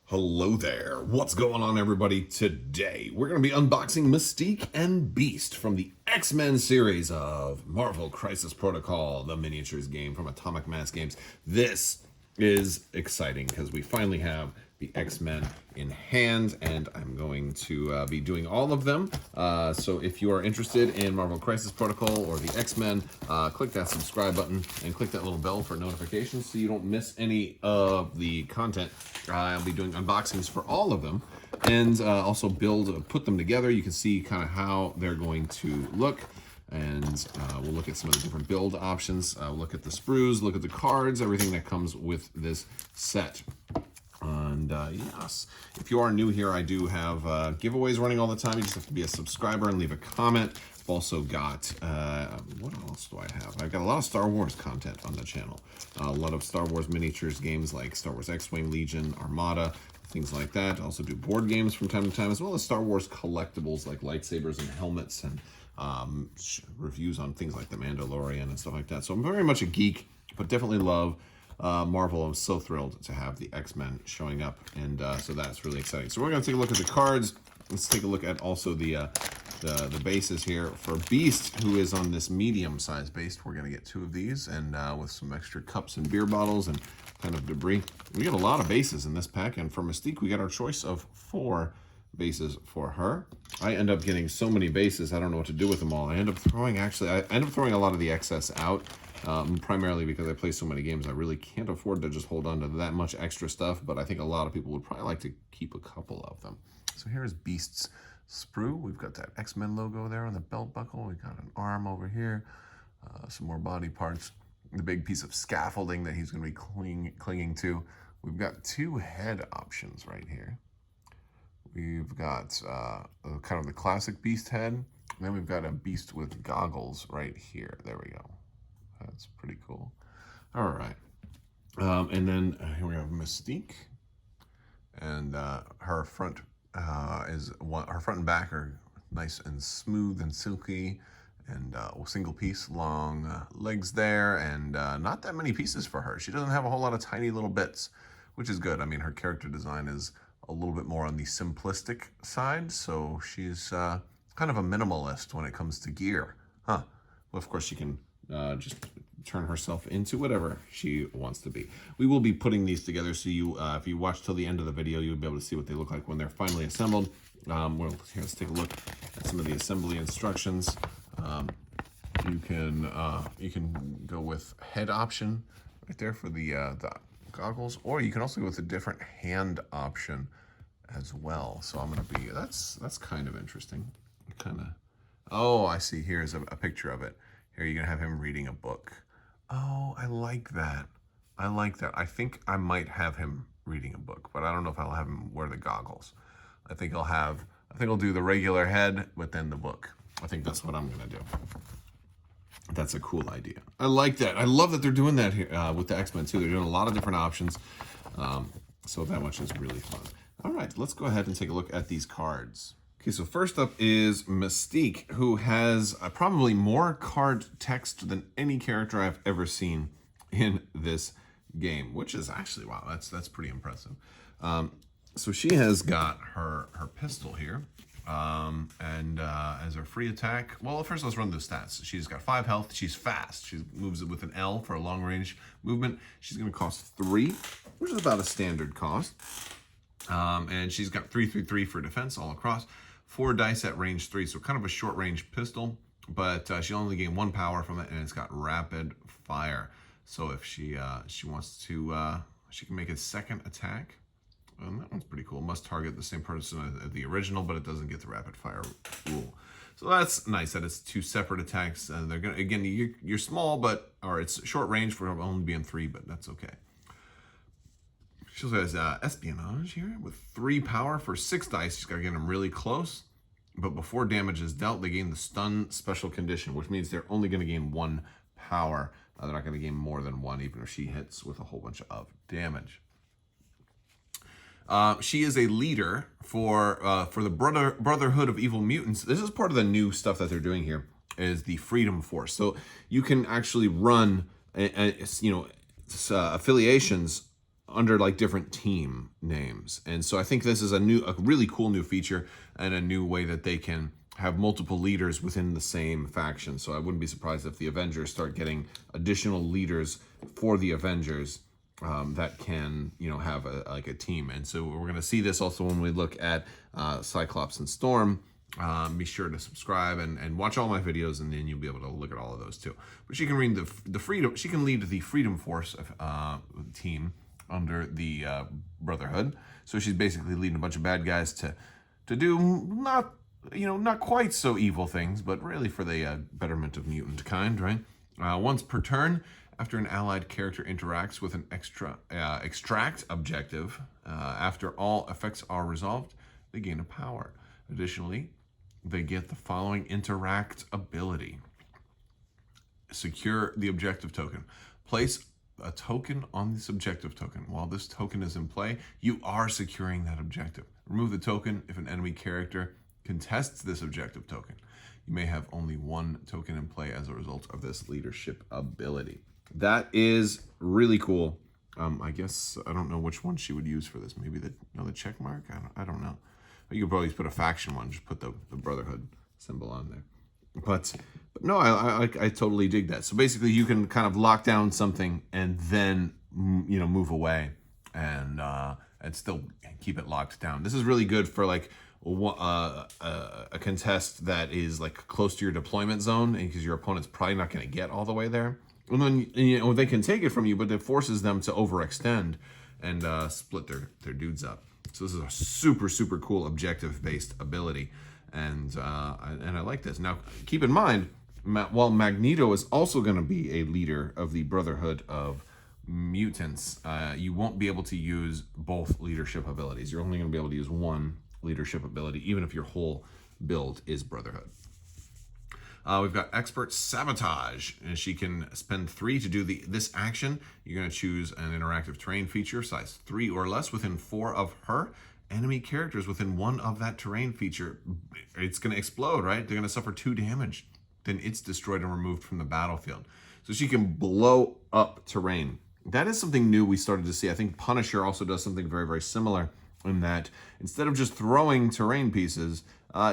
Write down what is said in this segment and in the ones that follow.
Hello there. What's going on, everybody? Today, we're going to be unboxing Mystique and Beast from the X-Men series of Marvel Crisis Protocol, the miniatures game from Atomic Mass Games. This is exciting because we finally have the X-Men in hand, and I'm going to be doing all of them. So if you are interested in Marvel Crisis Protocol or the X-Men, click that subscribe button and click that little bell for notifications so you don't miss any of the content. I'll be doing unboxings for all of them, and also put them together. You can see kind of how they're going to look, and we'll look at some of the different build options. Look at the sprues, look at the cards, everything that comes with this set. And yes, if you are new here, I do have giveaways running all the time. You just have to be a subscriber and leave a comment. I've also got, what else do I have? I've got a lot of Star Wars content on the channel. A lot of Star Wars miniatures games like Star Wars X-Wing, Legion, Armada, things like that. I also do board games from time to time, as well as Star Wars collectibles like lightsabers and helmets, and reviews on things like The Mandalorian and stuff like that. So I'm very much a geek, but definitely love Marvel. I'm so thrilled to have the X-Men showing up, and so that's really exciting. So we're going to take a look at the cards. Let's take a look at also the bases here. For Beast, who is on this medium-sized base, we're going to get 2 of these, and with some extra cups and beer bottles and kind of debris. We get a lot of bases in this pack, and for Mystique, we got our choice of 4 bases for her. I end up getting so many bases, I don't know what to do with them all. I end up throwing a lot of the excess out. Primarily because I play so many games, I really can't afford to just hold on to that much extra stuff, but I think a lot of people would probably like to keep a couple of them. So here's Beast's sprue. We've got that X-Men logo there on the belt buckle. We got an arm over here, some more body parts, the big piece of scaffolding that he's going to be clinging to. We've got 2 head options right here. We've got kind of the classic Beast head, and then we've got a Beast with goggles right here. There we go. That's pretty cool. All right. And then here we have Mystique. And her front her front and back are nice and smooth and silky, and single piece, long legs there, and not that many pieces for her. She doesn't have a whole lot of tiny little bits, which is good. I mean, her character design is a little bit more on the simplistic side, so she's kind of a minimalist when it comes to gear. Well, of course, she can just turn herself into whatever she wants to be. We will be putting these together, so you, if you watch till the end of the video, you'll be able to see what they look like when they're finally assembled. Well, here, let's take a look at some of the assembly instructions. You can go with head option right there for the goggles, or you can also go with a different hand option as well. So I'm gonna be, that's kind of interesting. Oh, I see. Here's a picture of it. Here, you're gonna have him reading a book. Oh, I like that. I like that. I think I might have him reading a book, but I don't know if I'll have him wear the goggles. I think I'll do the regular head, but then the book. I think that's what I'm gonna do. That's a cool idea. I like that. I love that they're doing that here with the X-Men too. They're doing a lot of different options. So that much is really fun. All right, let's go ahead and take a look at these cards. Okay, so first up is Mystique, who has probably more card text than any character I've ever seen in this game, which is actually, wow, that's pretty impressive. So she has got her pistol here, and as her free attack, well, first let's run the stats. She's got 5 health, she's fast, she moves it with an L for a long range movement. She's gonna cost 3, which is about a standard cost. And she's got 3/3 for defense all across. 4 dice at range 3, so kind of a short range pistol, but she only gained 1 power from it, and it's got rapid fire. So if she wants to, she can make a second attack. That one's pretty cool. Must target the same person as the original, but it doesn't get the rapid fire rule. So that's nice that it's 2 separate attacks. They're gonna, again, you're small, or it's short range for only being 3, but that's okay. She also has espionage here with 3 power for 6 dice. She's got to get them really close, but before damage is dealt, they gain the stun special condition, which means they're only going to gain 1 power. They're not going to gain more than 1, even if she hits with a whole bunch of damage. She is a leader for the Brotherhood of Evil Mutants. This is part of the new stuff that they're doing here, is the Freedom Force. So you can actually run, affiliations under like different team names. And so I think this is a really cool new feature and a new way that they can have multiple leaders within the same faction. So I wouldn't be surprised if the Avengers start getting additional leaders for the Avengers that can, have like a team. And so we're going to see this also when we look at Cyclops and Storm. Be sure to subscribe and watch all my videos, and then you'll be able to look at all of those too. But she can read the freedom. She can lead the Freedom Force team under the Brotherhood. So she's basically leading a bunch of bad guys to do not quite so evil things, but really for the betterment of mutant kind, right? Once per turn, after an allied character interacts with an extract objective, after all effects are resolved, they gain a power. Additionally, they get the following interact ability. Secure the objective token. Place a token on this objective token. While this token is in play, you are securing that objective. Remove the token if an enemy character contests this objective token. You may have only one token in play as a result of this leadership ability. That is really cool. I guess I don't know which one she would use for this. Maybe the check mark? I don't know. You could probably put a faction one, just put the Brotherhood symbol on there. But no, I totally dig that. So basically, you can kind of lock down something and then move away and still keep it locked down. This is really good for like a contest that is like close to your deployment zone, because your opponent's probably not going to get all the way there. And then they can take it from you, but it forces them to overextend and split their dudes up. So this is a super, super cool objective-based ability, and I like this. Now, keep in mind, while Magneto is also going to be a leader of the Brotherhood of Mutants, you won't be able to use both leadership abilities. You're only going to be able to use one leadership ability, even if your whole build is Brotherhood. We've got Expert Sabotage, and she can spend 3 to do this action. You're going to choose an interactive terrain feature, size 3 or less, within 4 of her. Enemy characters within 1 of that terrain feature, it's going to explode, right? They're going to suffer 2 damage. Then it's destroyed and removed from the battlefield. So she can blow up terrain. That is something new we started to see. I think Punisher also does something very, very similar, in that instead of just throwing terrain pieces,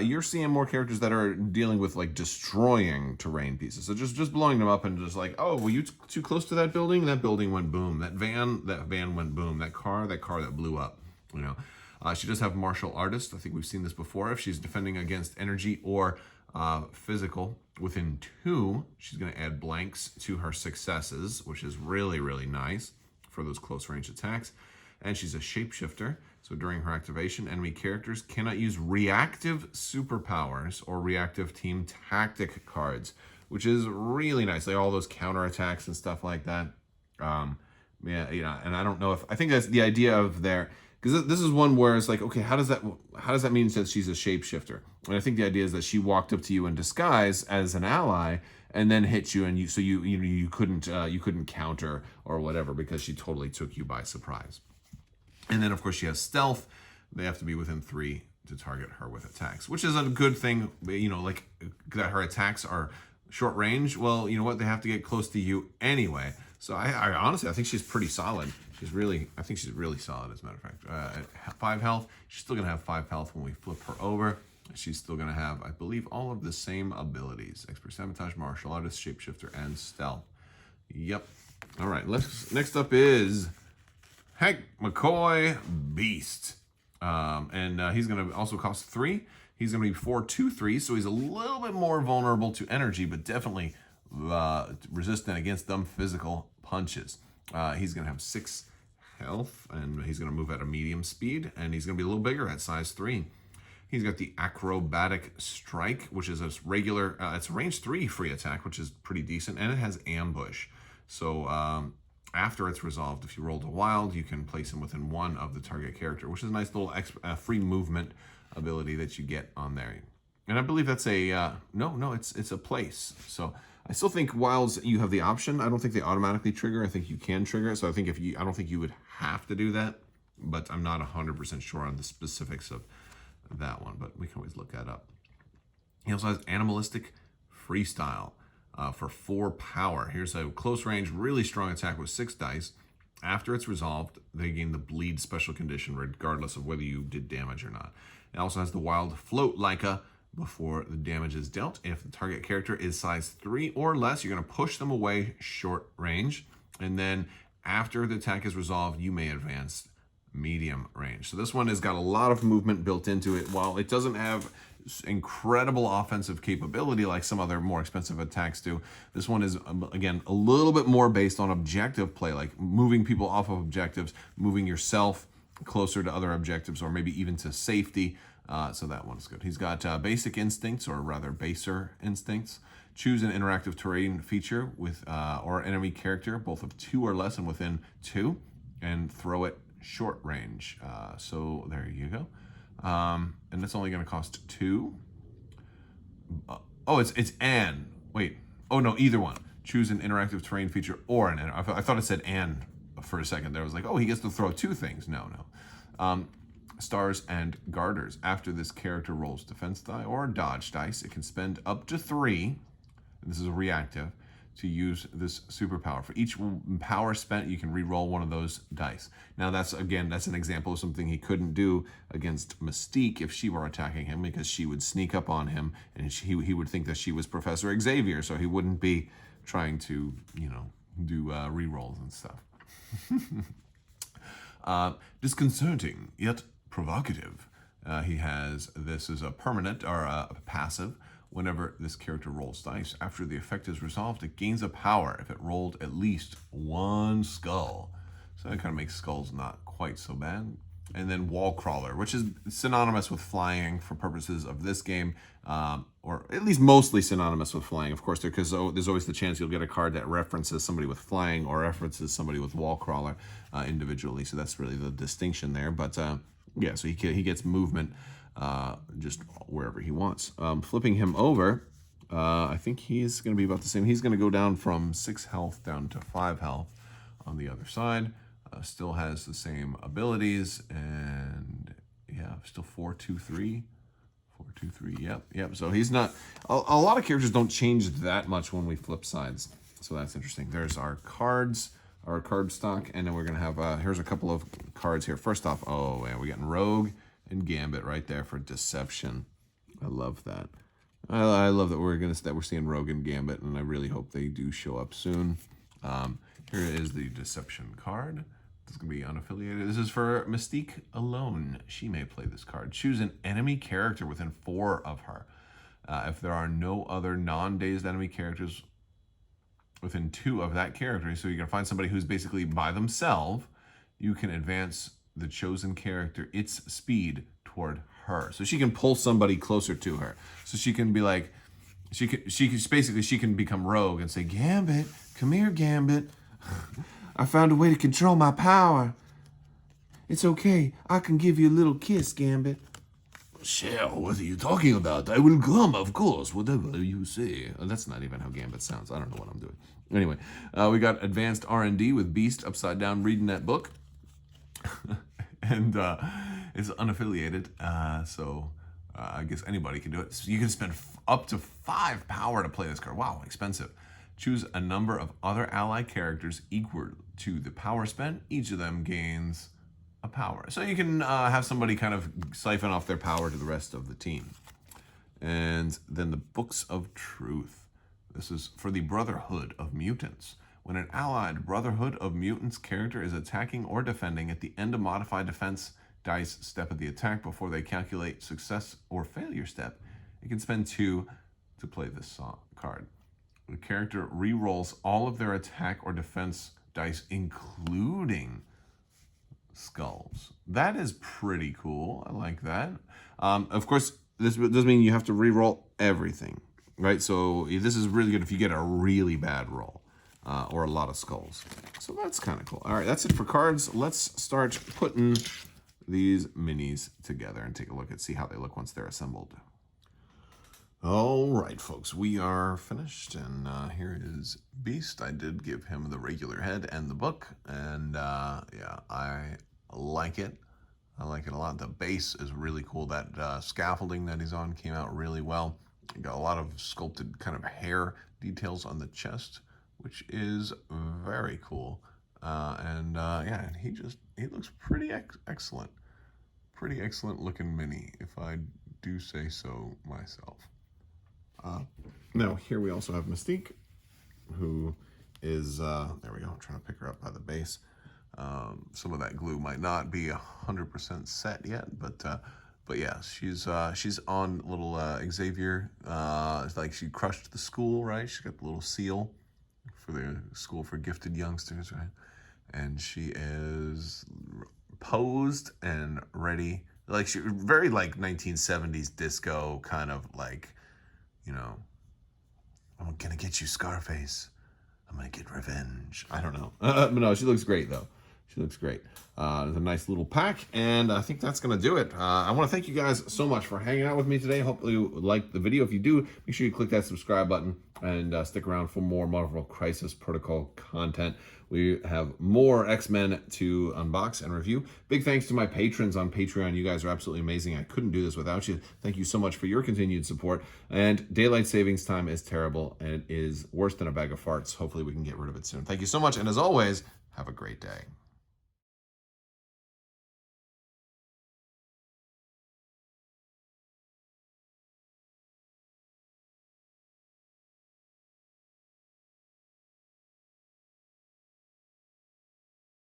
you're seeing more characters that are dealing with like destroying terrain pieces. So just blowing them up and just like, oh, were you too close to that building? That building went boom. That van went boom. That car that blew up. She does have martial artist. I think we've seen this before. If she's defending against energy or physical within 2, she's going to add blanks to her successes, which is really, really nice for those close range attacks. And she's a shapeshifter. So during her activation, enemy characters cannot use reactive superpowers or reactive team tactic cards, which is really nice. Like all those counterattacks and stuff like that. And I don't know I think that's the idea of because this is one where it's like, okay, how does that mean that she's a shapeshifter? And I think the idea is that she walked up to you in disguise as an ally and then hit you, and you couldn't counter or whatever, because she totally took you by surprise. And then, of course, she has stealth. They have to be within 3 to target her with attacks, which is a good thing, like that her attacks are short range. Well, you know what? They have to get close to you anyway. So I honestly, I think she's pretty solid. I think she's really solid, as a matter of fact. At 5 health, she's still going to have 5 health when we flip her over. She's still going to have, I believe, all of the same abilities. Expert Sabotage, Martial Artist, Shapeshifter, and Stealth. Yep. All right, next up is Mccoy Beast. And he's going to also cost 3. He's going to be 4/2/3, so he's a little bit more vulnerable to energy, but definitely resistant against dumb physical punches. He's going to have 6 health, and he's going to move at a medium speed, and he's going to be a little bigger at size 3. He's got the Acrobatic Strike, which is a regular, it's a range 3 free attack, which is pretty decent, and it has Ambush. So after it's resolved, if you rolled a wild, you can place him within 1 of the target character, which is a nice little free movement ability that you get on there. And I believe that's a, it's a place. So I still think wilds, you have the option. I don't think they automatically trigger. I think you can trigger it. So I think I don't think you would have to do that, but I'm not 100% sure on the specifics of that one, but we can always look that up. He also has Animalistic Freestyle for 4 power. Here's a close range, really strong attack with 6 dice. After it's resolved, they gain the bleed special condition regardless of whether you did damage or not. It also has the wild float Leica before the damage is dealt. If the target character is size 3 or less, you're going to push them away short range. And then after the attack is resolved, you may advance medium range. So this one has got a lot of movement built into it. While it doesn't have incredible offensive capability like some other more expensive attacks do, this one is, again, a little bit more based on objective play, like moving people off of objectives, moving yourself closer to other objectives, or maybe even to safety. So that one's good. He's got basic instincts, or rather baser instincts. Choose an interactive terrain feature with or enemy character, both of 2 or less and within 2, and throw it short range. So there you go. And it's only going to cost 2. Oh, it's an. Wait. Oh, no, either one. Choose an interactive terrain feature or an. I thought it said and for a second there. I was like, oh, he gets to throw 2 things. No. Stars and garters. After this character rolls defense die or dodge dice, it can spend up to 3. This is a reactive to use this superpower. For each power spent, you can re-roll one of those dice. Now that's an example of something he couldn't do against Mystique if she were attacking him, because she would sneak up on him and he would think that she was Professor Xavier, so he wouldn't be trying to, do re-rolls and stuff. Disconcerting, yet provocative. He has this as a permanent or a passive. Whenever this character rolls dice, after the effect is resolved, it gains a power if it rolled at least 1 skull. So that kind of makes skulls not quite so bad. And then wall crawler, which is synonymous with flying for purposes of this game, or at least mostly synonymous with flying. Of course, because there's always the chance you'll get a card that references somebody with flying or references somebody with wall crawler individually. So that's really the distinction there. But yeah, so he gets movement just wherever he wants. Flipping him over, I think he's going to be about the same. He's going to go down from 6 health down to 5 health on the other side. Still has the same abilities, and yeah, still 4-2-3. 4-2-3, yep. So he's not, a lot of characters don't change that much when we flip sides. So that's interesting. There's our cards, our card stock, and then we're going to have, here's a couple of cards here. First off, oh, man, we're getting Rogue and Gambit right there for deception. I love that. I love that we're seeing Rogue and Gambit, and I really hope they do show up soon. Here is the deception card. This is going to be unaffiliated. This is for Mystique alone. She may play this card. Choose an enemy character within 4 of her. If there are no other non-dazed enemy characters within 2 of that character, so you're going to find somebody who's basically by themselves, you can advance the chosen character its speed toward her. So she can pull somebody closer to her. So she can be like, she can become Rogue and say, Gambit, come here, Gambit. I found a way to control my power. It's okay. I can give you a little kiss, Gambit. Shell, what are you talking about? I will come, of course, whatever you say. That's not even how Gambit sounds. I don't know what I'm doing. Anyway, we got advanced R&D with Beast upside down reading that book. And it's unaffiliated, so I guess anybody can do it. So you can spend up to 5 power to play this card. Wow, expensive. Choose a number of other ally characters equal to the power spent. Each of them gains a power. So you can have somebody kind of siphon off their power to the rest of the team. And then the Books of Truth. This is for the Brotherhood of Mutants. When an allied Brotherhood of Mutants character is attacking or defending, at the end of modified defense dice step of the attack before they calculate success or failure step, it can spend 2 to play this card. The character re-rolls all of their attack or defense dice, including skulls. That is pretty cool. I like that. Of course, this does mean you have to re-roll everything, right? So this is really good if you get a really bad roll. Or a lot of skulls. So that's kind of cool. All right, that's it for cards. Let's start putting these minis together and take a look and see how they look once they're assembled. All right, folks, we are finished, and here is Beast. I did give him the regular head and the book, and yeah, I like it. I like it a lot. The base is really cool. That scaffolding that he's on came out really well. You got a lot of sculpted kind of hair details on the chest, which is very cool. Yeah, and he looks pretty excellent. Pretty excellent looking mini, if I do say so myself. Now, here we also have Mystique, who is, there we go, I'm trying to pick her up by the base. Some of that glue might not be 100% set yet, but yeah, she's on little Xavier. It's like she crushed the school, right? She's got the little seal for the school for gifted youngsters, right? And she is posed and ready, like she very like 1970s disco kind of like, you know, I'm gonna get you, Scarface. I'm gonna get revenge. I don't know. But no, she looks great though. She looks great. It's a nice little pack, and I think that's gonna do it. I want to thank you guys so much for hanging out with me today. Hopefully you liked the video. If you do, make sure you click that subscribe button and stick around for more Marvel Crisis Protocol content. We have more X-Men to unbox and review. Big thanks to my patrons on Patreon. You guys are absolutely amazing. I couldn't do this without you. Thank you so much for your continued support. And daylight savings time is terrible, and it is worse than a bag of farts. Hopefully we can get rid of it soon. Thank you so much, and as always, have a great day.